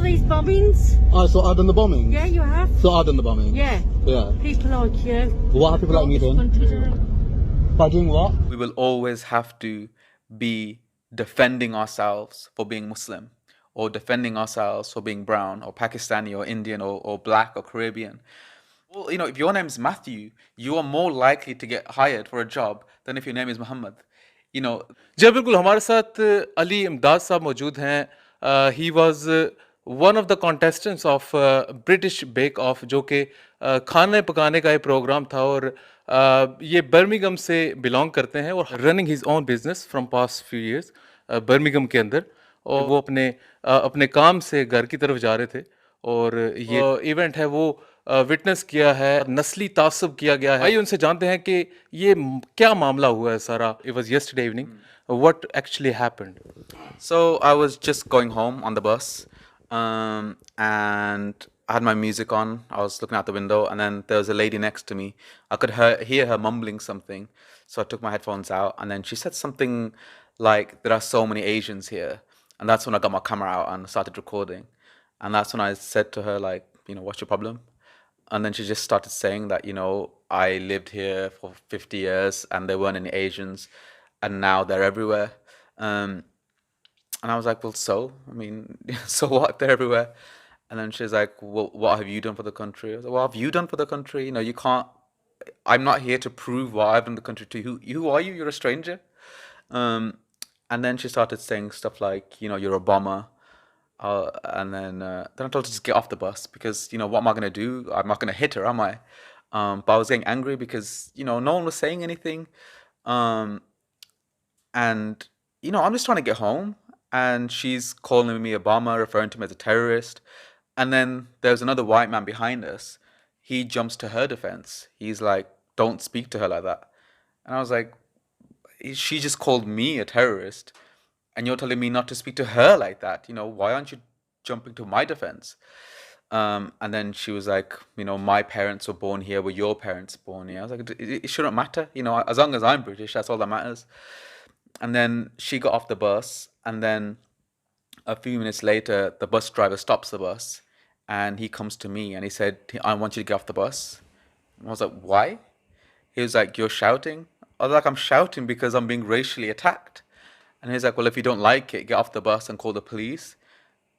these bombings. Oh, so I've done the bombing? Yeah, you have. So I've done the bombing? Yeah. Yeah. People like you. What have people like me done? By doing what? We will always have to be defending ourselves for being Muslim, or defending ourselves for being brown or Pakistani or Indian or black or Caribbean. Well, you know, if your name is Matthew, you are more likely to get hired for a job than if your name is Muhammad. You know, जी बिल्कुल हमारे साथ अली इमदाद साहब मौजूद हैं. He was one of the contestants of British Bake Off, जो कि खाने पकाने का एक प्रोग्राम था, और ये बर्मिंघम से बिलोंग करते हैं और running his own business from past few years Birmingham के अंदर. और वो अपने काम से घर की तरफ जा रहे थे, और ये इवेंट है वो विटनेस किया है, नस्ली तासुब किया गया है. आइए उनसे जानते हैं कि ये क्या मामला हुआ है सारा. It was yesterday evening. What actually happened? so I was just going home on the bus, and I had my music on. I was looking out the window, and then there was a lady next to me. I could hear her mumbling something, so I took my headphones out, and then she said something like, "There are so many Asians here," and that's when I got my camera out and started recording. And that's when I said to her, like, you know, what's your problem? And then she just started saying that, you know, I lived here for 50 years and there weren't any Asians, and now they're everywhere. And I was like, well, so? I mean, so what? They're everywhere. And then she's like, well, what have you done for the country? I was like, what have you done for the country? You know, you can't, I'm not here to prove what I've done in the country to you. Who are you? You're a stranger. And then she started saying stuff like, you know, you're a bomber. And then I told her to just get off the bus, because, you know, what am I going to do? I'm not going to hit her, am I? But I was getting angry because, you know, no one was saying anything. And, you know, I'm just trying to get home. And she's calling me a bomber, referring to me as a terrorist. And then there's another white man behind us. He jumps to her defense. He's like, don't speak to her like that. And I was like, she just called me a terrorist, and you're telling me not to speak to her like that. You know, why aren't you jumping to my defense? And then she was like, you know, my parents were born here. Were your parents born here? I was like, it shouldn't matter. You know, as long as I'm British, that's all that matters. And then she got off the bus, and then a few minutes later, the bus driver stops the bus, and he comes to me and he said, I want you to get off the bus. And I was like, why? He was like, you're shouting. I was like, I'm shouting because I'm being racially attacked. And he's like, well, if you don't like it, get off the bus and call the police.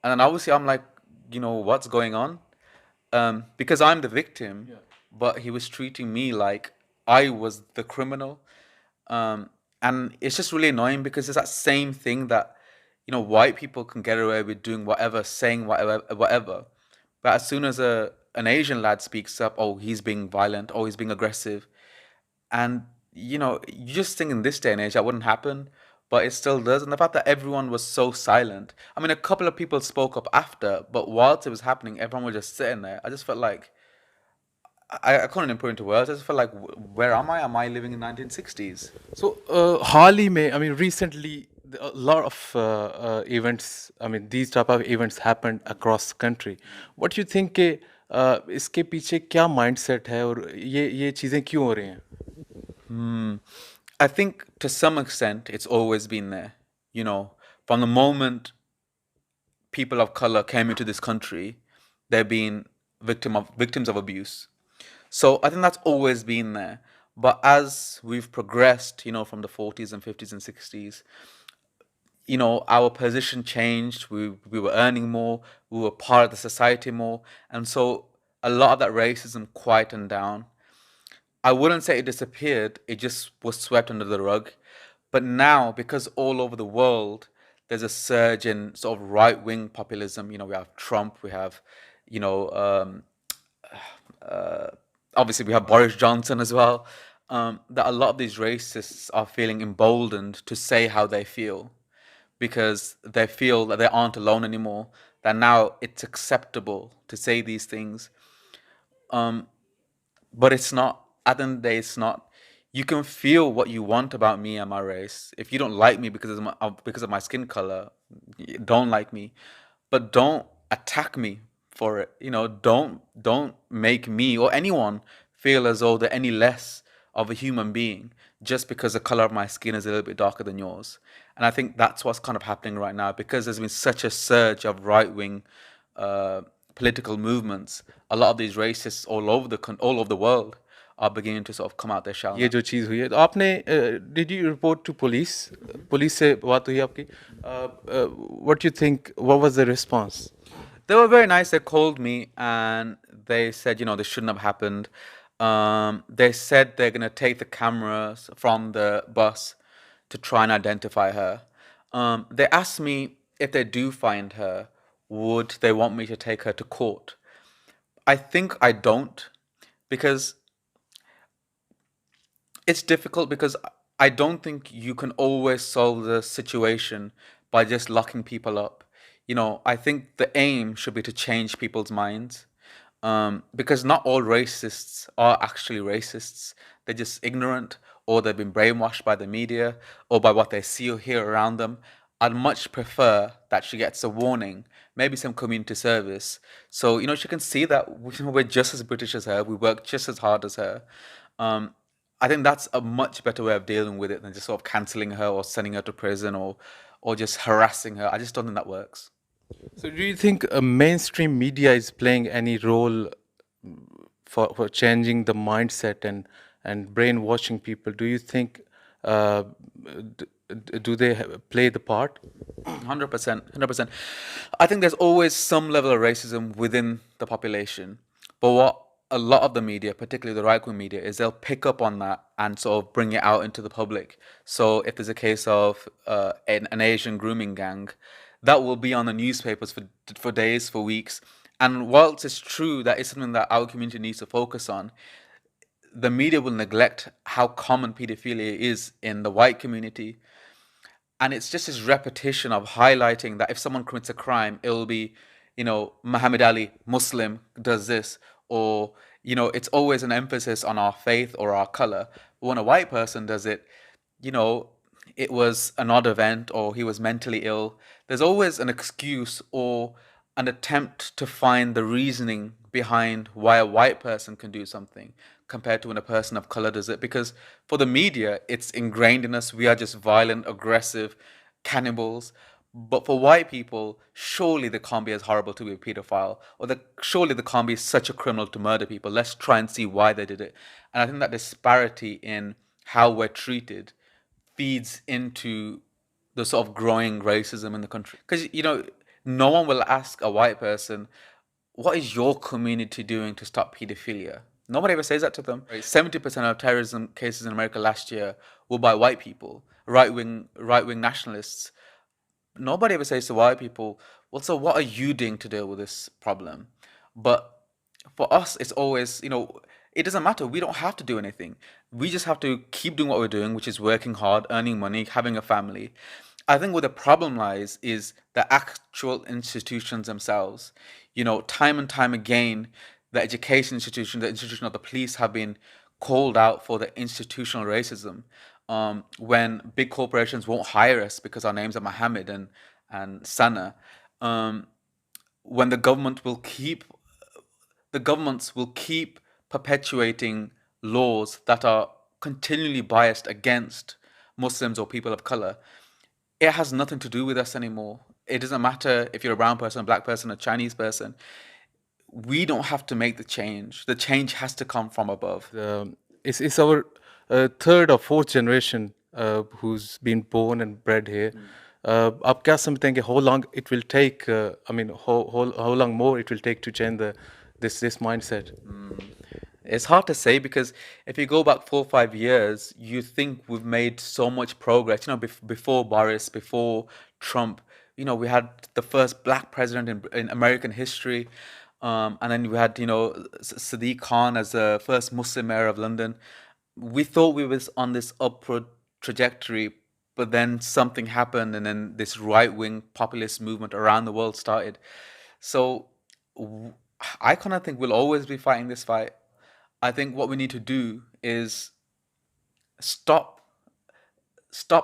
And then obviously I'm like, you know, what's going on? Because I'm the victim, but he was treating me like I was the criminal. And it's just really annoying, because it's that same thing that, you know, white people can get away with doing whatever, saying whatever. But as soon as an Asian lad speaks up, oh, he's being violent, oh, he's being aggressive. And, you know, you just think in this day and age that wouldn't happen, but it still does. And the fact that everyone was so silent. I mean, a couple of people spoke up after, but whilst it was happening, everyone was just sitting there. I just felt like, I couldn't put into words. I just felt like, where am I? Am I living in 1960s? So, हाल ही में, I mean, recently, a lot of events, I mean, these type of events happened across the country. What do you think कि इसके पीछे क्या mindset है, और ये चीज़ें क्यों हो रही हैं? I think to some extent it's always been there. You know, from the moment people of color came into this country, they've been victims of abuse. So I think that's always been there. But as we've progressed, you know, from the 40s and 50s and 60s, you know, our position changed. We were earning more. We were part of the society more. And so a lot of that racism quietened down. I wouldn't say it disappeared. It just was swept under the rug. But now, because all over the world, there's a surge in sort of right-wing populism. You know, we have Trump. We have, you know, obviously we have Boris Johnson as well. That a lot of these racists are feeling emboldened to say how they feel, because they feel that they aren't alone anymore, that now it's acceptable to say these things. But it's not. At the end of the day, it's not. You can feel what you want about me and my race. If you don't like me because of my skin color, don't like me. But don't attack me for it. You know, don't make me or anyone feel as though they're any less of a human being just because the color of my skin is a little bit darker than yours. And I think that's what's kind of happening right now, because there's been such a surge of right-wing political movements, a lot of these racists all over the world are beginning to sort of come out their shell ये now. जो चीज़ हुई है तो आपने did you report to police police से बात हुई आपकी what you think what was the response They were very nice. They called me and they said, this shouldn't have happened. They said they're going to take the cameras from the bus to try and identify her. They asked me if they do find her, would they want me to take her to court? I think I don't, because it's difficult, because I don't think you can always solve the situation by just locking people up. I think the aim should be to change people's minds, because not all racists are actually racists. They're just ignorant, or they've been brainwashed by the media or by what they see or hear around them. I'd much prefer that she gets a warning, maybe some community service. So, she can see that we're just as British as her, we work just as hard as her. I think that's a much better way of dealing with it than just sort of cancelling her or sending her to prison or just harassing her. I just don't think that works. So do you think mainstream media is playing any role for changing the mindset and brainwashing people? Do you think do they play the part? 100%, 100%. I think there's always some level of racism within the population. But what a lot of the media, particularly the right-wing media, is they'll pick up on that and sort of bring it out into the public. So if there's a case of an Asian grooming gang, that will be on the newspapers for days, for weeks. And whilst it's true that it's something that our community needs to focus on, the media will neglect how common pedophilia is in the white community. And it's just this repetition of highlighting that if someone commits a crime, it will be, Muhammad Ali, Muslim, does this, or, it's always an emphasis on our faith or our color. But when a white person does it, it was an odd event, or he was mentally ill. There's always an excuse or an attempt to find the reasoning behind why a white person can do something compared to when a person of color does it. Because for the media, it's ingrained in us. We are just violent, aggressive cannibals. But for white people, surely they can't be as horrible to be a pedophile, or surely they can't be such a criminal to murder people. Let's try and see why they did it. And I think that disparity in how we're treated feeds into the sort of growing racism in the country. Because, no one will ask a white person, what is your community doing to stop pedophilia? Nobody ever says that to them. 70% of terrorism cases in America last year were by white people, right-wing nationalists. Nobody ever says to white people, well, so what are you doing to deal with this problem? But for us, it's always, it doesn't matter. We don't have to do anything. We just have to keep doing what we're doing, which is working hard, earning money, having a family. I think where the problem lies is the actual institutions themselves. Time and time again, the education institution, the institution of the police have been called out for the institutional racism. When big corporations won't hire us because our names are Mohammed and Sana. When the governments will keep perpetuating laws that are continually biased against Muslims or people of color. It has nothing to do with us anymore. It doesn't matter if you're a brown person, a black person, a Chinese person. We don't have to make the change. The change has to come from above. It's our third or fourth generation who's been born and bred here. आप क्या समझते हैं कि how long it will take? How long more it will take to change this mindset? It's hard to say, because if you go back 4 or 5 years, you think we've made so much progress. Before Boris, before Trump, we had the first black president in American history. And then we had, Sadiq Khan as the first Muslim mayor of London. We thought we was on this upward trajectory, but then something happened, and then this right-wing populist movement around the world started. So I kind of think we'll always be fighting this fight. I think what we need to do is stop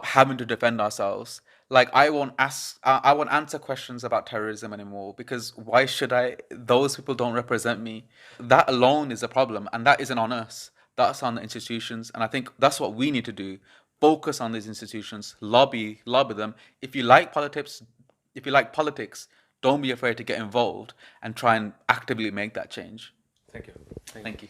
having to defend ourselves. Like, I won't answer questions about terrorism anymore, because why should I? Those people don't represent me. That alone is a problem, and that isn't on us. That's on the institutions, and I think that's what we need to do. Focus on these institutions, lobby them. If you like politics, don't be afraid to get involved and try and actively make that change. Thank you. Thank you.